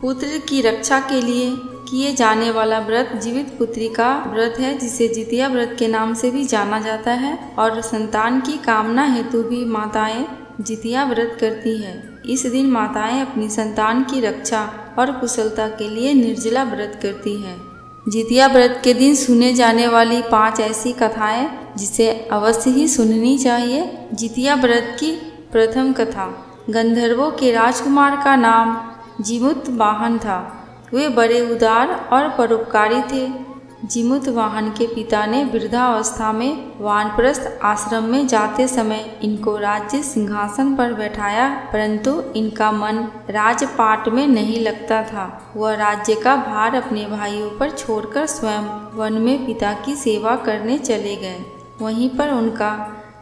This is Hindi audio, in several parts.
पुत्र की रक्षा के लिए किए जाने वाला व्रत जीवित पुत्री का व्रत है, जिसे जितिया व्रत के नाम से भी जाना जाता है। और संतान की कामना हेतु भी माताएं जितिया व्रत करती है। इस दिन माताएं अपनी संतान की रक्षा और कुशलता के लिए निर्जला व्रत करती है। जितिया व्रत के दिन सुने जाने वाली 5 ऐसी कथाएं जिसे अवश्य ही सुननी चाहिए। जितिया व्रत की प्रथम कथा। गंधर्वों के राजकुमार का नाम जिमुतवाहन था। वे बड़े उदार और परोपकारी थे। जिमुतवाहन के पिता ने वृद्धावस्था में वानप्रस्थ आश्रम में जाते समय इनको राज्य सिंहासन पर बैठाया, परंतु इनका मन राजपाट में नहीं लगता था। वह राज्य का भार अपने भाइयों पर छोड़कर स्वयं वन में पिता की सेवा करने चले गए। वहीं पर उनका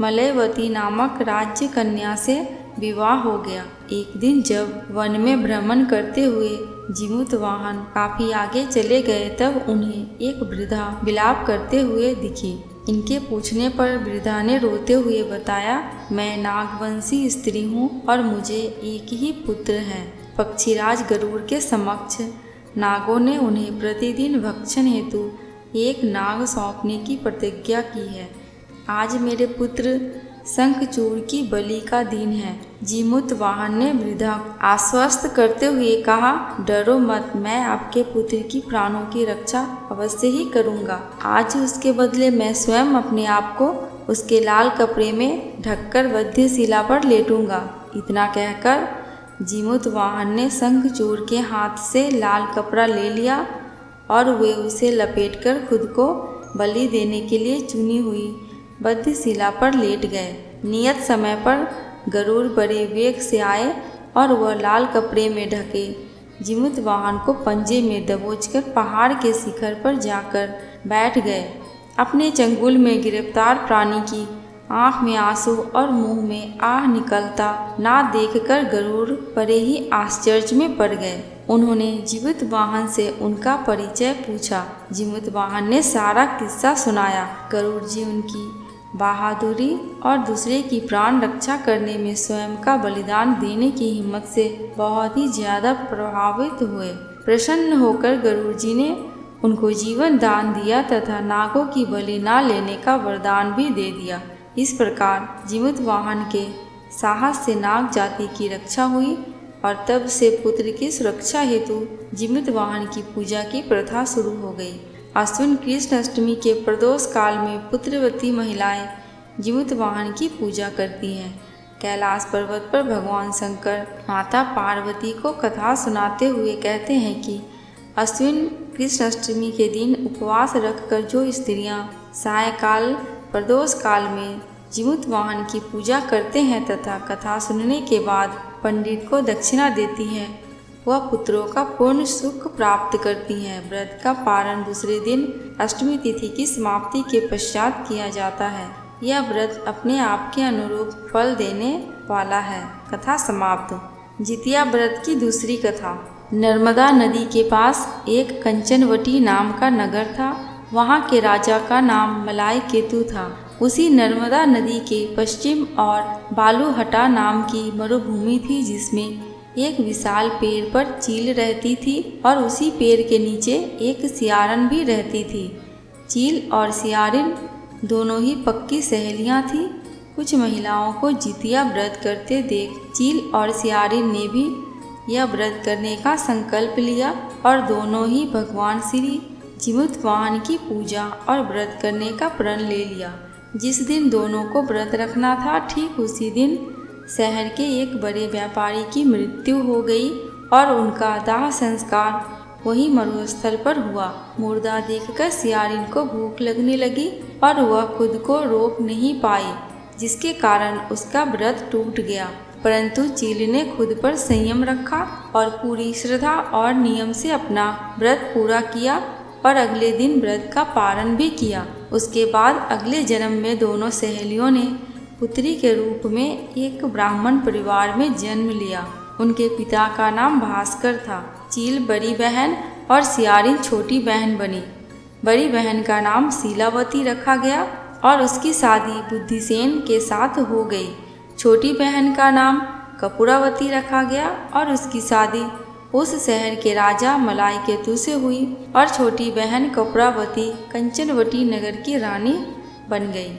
मलयवती नामक राज्य कन्या से विवाह हो गया। एक दिन जब वन में भ्रमण करते हुए जिमुतवाहन काफी आगे चले गए, तब उन्हें एक वृद्धा विलाप करते हुए दिखी। इनके पूछने पर वृद्धा ने रोते हुए बताया, मैं नागवंशी स्त्री हूँ और मुझे एक ही पुत्र है। पक्षीराज गरुड़ के समक्ष नागों ने उन्हें प्रतिदिन भक्षण हेतु एक नाग सौंपने की प्रतिज्ञा की है। आज मेरे पुत्र शंखचूड़ की बलि का दिन है। जिमुतवाहन ने वृद्धा आश्वस्त करते हुए कहा, डरो मत, मैं आपके पुत्र की प्राणों की रक्षा अवश्य ही करूंगा। आज उसके बदले मैं स्वयं अपने आप को उसके लाल कपड़े में ढककर वध्यशिला पर लेटूंगा। इतना कहकर जिमुतवाहन ने शंखचूड़ के हाथ से लाल कपड़ा ले लिया और वे उसे लपेटकर खुद को बलि देने के लिए चुनी हुई वध्यशिला पर लेट गए। नियत समय पर गरुड़ बड़े वेग से आए और वह लाल कपड़े में ढके जिमुतवाहन को पंजे में दबोचकर पहाड़ के शिखर पर जाकर बैठ गए। अपने चंगुल में गिरफ्तार प्राणी की आँख में आंसू और मुंह में आह निकलता ना देखकर गरुड़ बड़े ही आश्चर्य में पड़ गए। उन्होंने जिमुतवाहन से उनका परिचय पूछा। जिमुतवाहन ने सारा किस्सा सुनाया। गरुड़ जी उनकी बहादुरी और दूसरे की प्राण रक्षा करने में स्वयं का बलिदान देने की हिम्मत से बहुत ही ज्यादा प्रभावित हुए। प्रसन्न होकर गरुड़ जी ने उनको जीवन दान दिया तथा नागों की बलि न लेने का वरदान भी दे दिया। इस प्रकार जिमुतवाहन के साहस से नाग जाति की रक्षा हुई और तब से पुत्र की सुरक्षा हेतु जिमुतवाहन की पूजा की प्रथा शुरू हो गई। आश्विन कृष्ण अष्टमी के प्रदोष काल में पुत्रवती महिलाएं जिमुतवाहन की पूजा करती हैं। कैलाश पर्वत पर भगवान शंकर माता पार्वती को कथा सुनाते हुए कहते हैं कि आश्विन कृष्ण अष्टमी के दिन उपवास रखकर जो स्त्रियां सायकाल प्रदोष काल में जिमुतवाहन की पूजा करते हैं तथा कथा सुनने के बाद पंडित को दक्षिणा देती हैं, वह पुत्रों का पूर्ण सुख प्राप्त करती हैं। व्रत का पारण दूसरे दिन अष्टमी तिथि की समाप्ति के पश्चात किया जाता है। यह व्रत अपने आप के अनुरूप फल देने वाला है। कथा समाप्त। जितिया व्रत की दूसरी कथा। नर्मदा नदी के पास एक कंचनवटी नाम का नगर था। वहाँ के राजा का नाम मलाई केतु था। उसी नर्मदा नदी के पश्चिम और बालूहटा नाम की मरुभूमि थी, जिसमें एक विशाल पेड़ पर चील रहती थी और उसी पेड़ के नीचे एक सियारन भी रहती थी। चील और सियारिन दोनों ही पक्की सहेलियां थीं। कुछ महिलाओं को जितिया व्रत करते देख चील और सियारिन ने भी यह व्रत करने का संकल्प लिया और दोनों ही भगवान श्री जिमुतवाहन की पूजा और व्रत करने का प्रण ले लिया। जिस दिन दोनों को व्रत रखना था, ठीक उसी दिन शहर के एक बड़े व्यापारी की मृत्यु हो गई और उनका दाह संस्कार वही मरुस्थल पर हुआ। मुर्दा देखकर सियारिन को भूख लगने लगी और वह खुद को रोक नहीं पाई, जिसके कारण उसका व्रत टूट गया। परंतु चील ने खुद पर संयम रखा और पूरी श्रद्धा और नियम से अपना व्रत पूरा किया और अगले दिन व्रत का पारण भी किया। उसके बाद अगले जन्म में दोनों सहेलियों ने पुत्री के रूप में एक ब्राह्मण परिवार में जन्म लिया। उनके पिता का नाम भास्कर था। चील बड़ी बहन और सियारिन छोटी बहन बनी। बड़ी बहन का नाम शीलावती रखा गया और उसकी शादी बुद्धिसेन के साथ हो गई। छोटी बहन का नाम कपूरावती रखा गया और उसकी शादी उस शहर के राजा मलाईकेतु से हुई और छोटी बहन कपुरावती कंचनवटी नगर की रानी बन गई।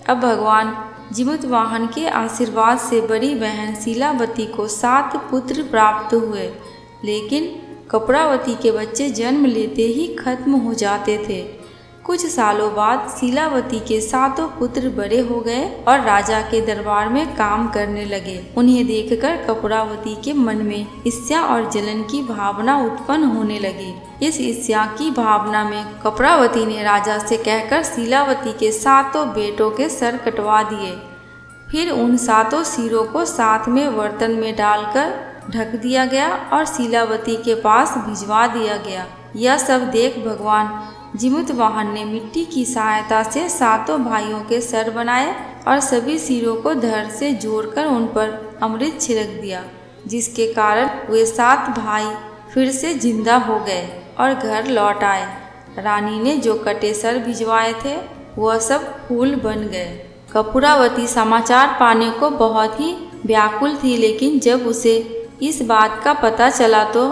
अब भगवान जीमूतवाहन के आशीर्वाद से बड़ी बहन शीलावती को 7 पुत्र प्राप्त हुए, लेकिन कपुरावती के बच्चे जन्म लेते ही खत्म हो जाते थे। कुछ सालों बाद शीलावती के 7 पुत्र बड़े हो गए और राजा के दरबार में काम करने लगे। उन्हें देखकर कपुरावती के मन में ईर्ष्या और जलन की भावना उत्पन्न होने लगी। इस ईर्ष्या की भावना में कपुरावती ने राजा से कहकर शीलावती के 7 बेटों के सर कटवा दिए। फिर उन 7 सिरों को साथ में बर्तन में डालकर ढक दिया गया और शीलावती के पास भिजवा दिया गया। यह सब देख भगवान जीमूतवाहन ने मिट्टी की सहायता से 7 भाइयों के सर बनाए और सभी सिरों को धड़ से जोड़कर उन पर अमृत छिड़क दिया, जिसके कारण वे 7 भाई फिर से जिंदा हो गए और घर लौट आए। रानी ने जो कटे सर भिजवाए थे वह सब फूल बन गए। कपुरावती समाचार पाने को बहुत ही व्याकुल थी, लेकिन जब उसे इस बात का पता चला तो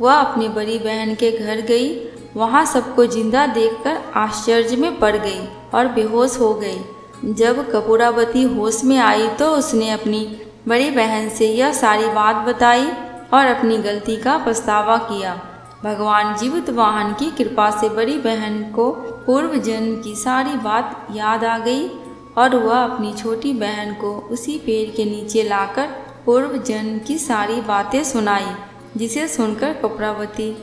वह अपनी बड़ी बहन के घर गई। वहाँ सबको जिंदा देखकर आश्चर्य में पड़ गई और बेहोश हो गई। जब कपुरावती होश में आई तो उसने अपनी बड़ी बहन से यह सारी बात बताई और अपनी गलती का पछतावा किया। भगवान जीमूतवाहन की कृपा से बड़ी बहन को पूर्व जन्म की सारी बात याद आ गई और वह अपनी छोटी बहन को उसी पेड़ के नीचे लाकर पूर्व जन्म की सारी बातें सुनाई, जिसे सुनकर कपुरावती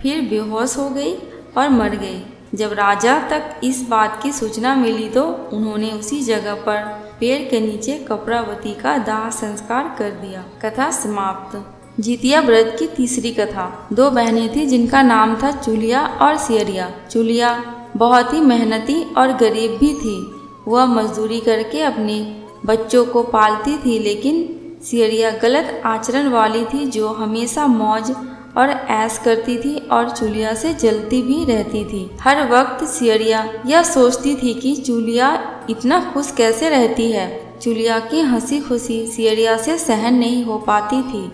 फिर बेहोश हो गई और मर गई। जब राजा तक इस बात की सूचना मिली तो उन्होंने उसी जगह पर पेड़ के नीचे कपुरावती का दाह संस्कार कर दिया। कथा समाप्त। जितिया व्रत की तीसरी कथा। 2 बहनें थीं जिनका नाम था चूलिया और सियरिया। चूलिया बहुत ही मेहनती और गरीब भी थी। वह मजदूरी करके अपने बच्चों को पालती थी, लेकिन सियरिया गलत आचरण वाली थी, जो हमेशा मौज और ऐश करती थी और चूलिया से जलती भी रहती थी। हर वक्त सियरिया यह सोचती थी कि चूलिया इतना खुश कैसे रहती है। चूलिया की हंसी खुशी सियरिया से सहन नहीं हो पाती थी,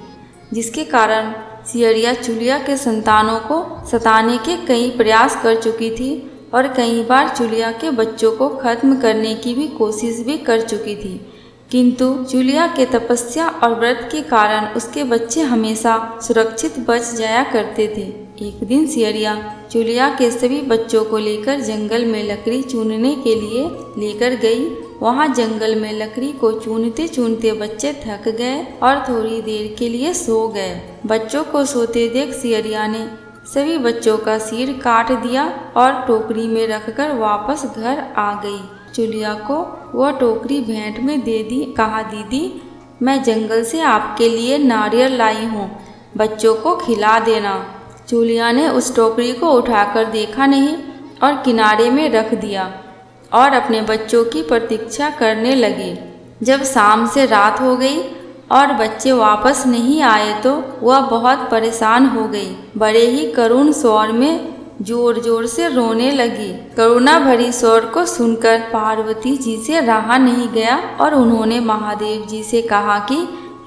जिसके कारण सियरिया चूलिया के संतानों को सताने के कई प्रयास कर चुकी थी और कई बार चूलिया के बच्चों को खत्म करने की भी कोशिश भी कर चुकी थी, किंतु चूलिया के तपस्या और व्रत के कारण उसके बच्चे हमेशा सुरक्षित बच जाया करते थे। एक दिन सियरिया चूलिया के सभी बच्चों को लेकर जंगल में लकड़ी चुनने के लिए लेकर गई। वहाँ जंगल में लकड़ी को चुनते चुनते बच्चे थक गए और थोड़ी देर के लिए सो गए। बच्चों को सोते देख सियरिया ने सभी बच्चों का सिर काट दिया और टोकरी में रखकर वापस घर आ गई। चूलिया को वह टोकरी भेंट में दे दी। कहा, दीदी, मैं जंगल से आपके लिए नारियल लाई हूँ, बच्चों को खिला देना। चूलिया ने उस टोकरी को उठाकर देखा नहीं और किनारे में रख दिया और अपने बच्चों की प्रतीक्षा करने लगी। जब शाम से रात हो गई और बच्चे वापस नहीं आए तो वह बहुत परेशान हो गई। बड़े ही करुण स्वर में जोर जोर से रोने लगी। करुणा भरी स्वर को सुनकर पार्वती जी से रहा नहीं गया और उन्होंने महादेव जी से कहा कि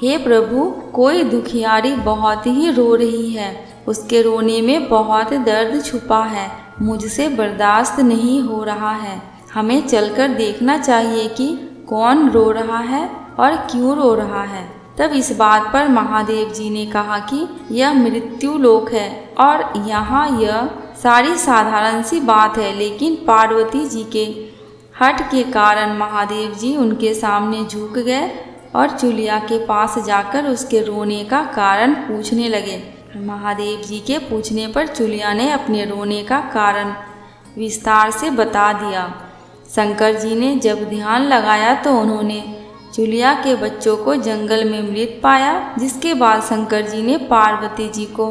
हे प्रभु, कोई दुखियारी बहुत ही रो रही है, उसके रोने में बहुत दर्द छुपा है, मुझसे बर्दाश्त नहीं हो रहा है। हमें चलकर देखना चाहिए कि कौन रो रहा है और क्यों रो रहा है। तब इस बात पर महादेव जी ने कहा कि यह मृत्यु लोक है और यहाँ यह सारी साधारण सी बात है, लेकिन पार्वती जी के हठ के कारण महादेव जी उनके सामने झुक गए और चूलिया के पास जाकर उसके रोने का कारण पूछने लगे। महादेव जी के पूछने पर चूलिया ने अपने रोने का कारण विस्तार से बता दिया। शंकर जी ने जब ध्यान लगाया तो उन्होंने चूलिया के बच्चों को जंगल में मृत पाया, जिसके बाद शंकर जी ने पार्वती जी को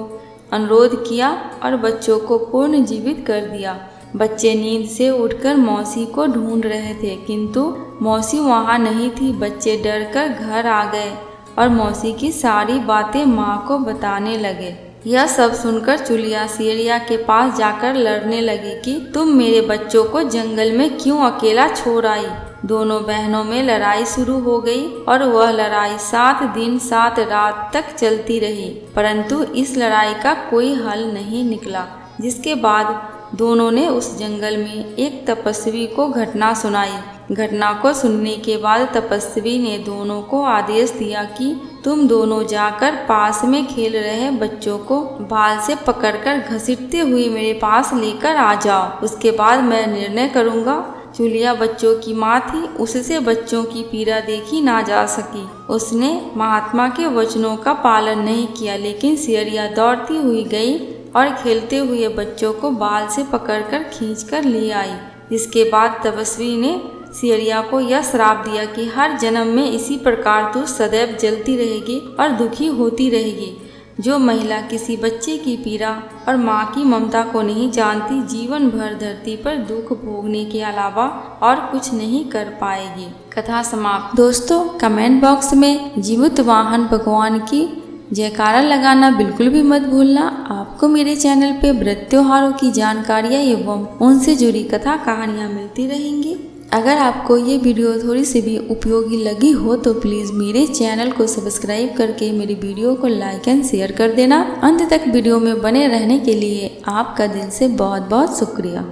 अनुरोध किया और बच्चों को पूर्ण जीवित कर दिया। बच्चे नींद से उठकर मौसी को ढूंढ रहे थे, किंतु मौसी वहाँ नहीं थी। बच्चे डरकर घर आ गए और मौसी की सारी बातें माँ को बताने लगे। यह सब सुनकर चूलिया सियरिया के पास जाकर लड़ने लगी कि तुम मेरे बच्चों को जंगल में क्यों अकेला छोड़ आई। दोनों बहनों में लड़ाई शुरू हो गई और वह लड़ाई 7 दिन 7 रात तक चलती रही, परंतु इस लड़ाई का कोई हल नहीं निकला। जिसके बाद दोनों ने उस जंगल में एक तपस्वी को घटना सुनाई। घटना को सुनने के बाद तपस्वी ने दोनों को आदेश दिया कि तुम दोनों जाकर पास में खेल रहे बच्चों को बाल से पकड़कर घसीटते हुए मेरे पास लेकर आ जाओ। उसके बाद मैं निर्णय करूँगा। जूलिया बच्चों की माँ थी, उससे बच्चों की पीड़ा देखी ना जा सकी। उसने महात्मा के वचनों का पालन नहीं किया, लेकिन सियरिया दौड़ती हुई गई और खेलते हुए बच्चों को बाल से पकड़कर खींचकर ले आई। इसके बाद तपस्वी ने सियरिया को यह श्राप दिया कि हर जन्म में इसी प्रकार तू सदैव जलती रहेगी और दुखी होती रहेगी। जो महिला किसी बच्चे की पीड़ा और माँ की ममता को नहीं जानती, जीवन भर धरती पर दुख भोगने के अलावा और कुछ नहीं कर पाएगी। कथा समाप्त। दोस्तों, कमेंट बॉक्स में जीवित वाहन भगवान की जयकारा लगाना बिल्कुल भी मत भूलना। आपको मेरे चैनल पे व्रत त्योहारों की जानकारियाँ एवं उनसे जुड़ी कथा कहानियाँ मिलती रहेंगी। अगर आपको ये वीडियो थोड़ी सी भी उपयोगी लगी हो तो प्लीज़ मेरे चैनल को सब्सक्राइब करके मेरी वीडियो को लाइक एंड शेयर कर देना। अंत तक वीडियो में बने रहने के लिए आपका दिल से बहुत बहुत शुक्रिया।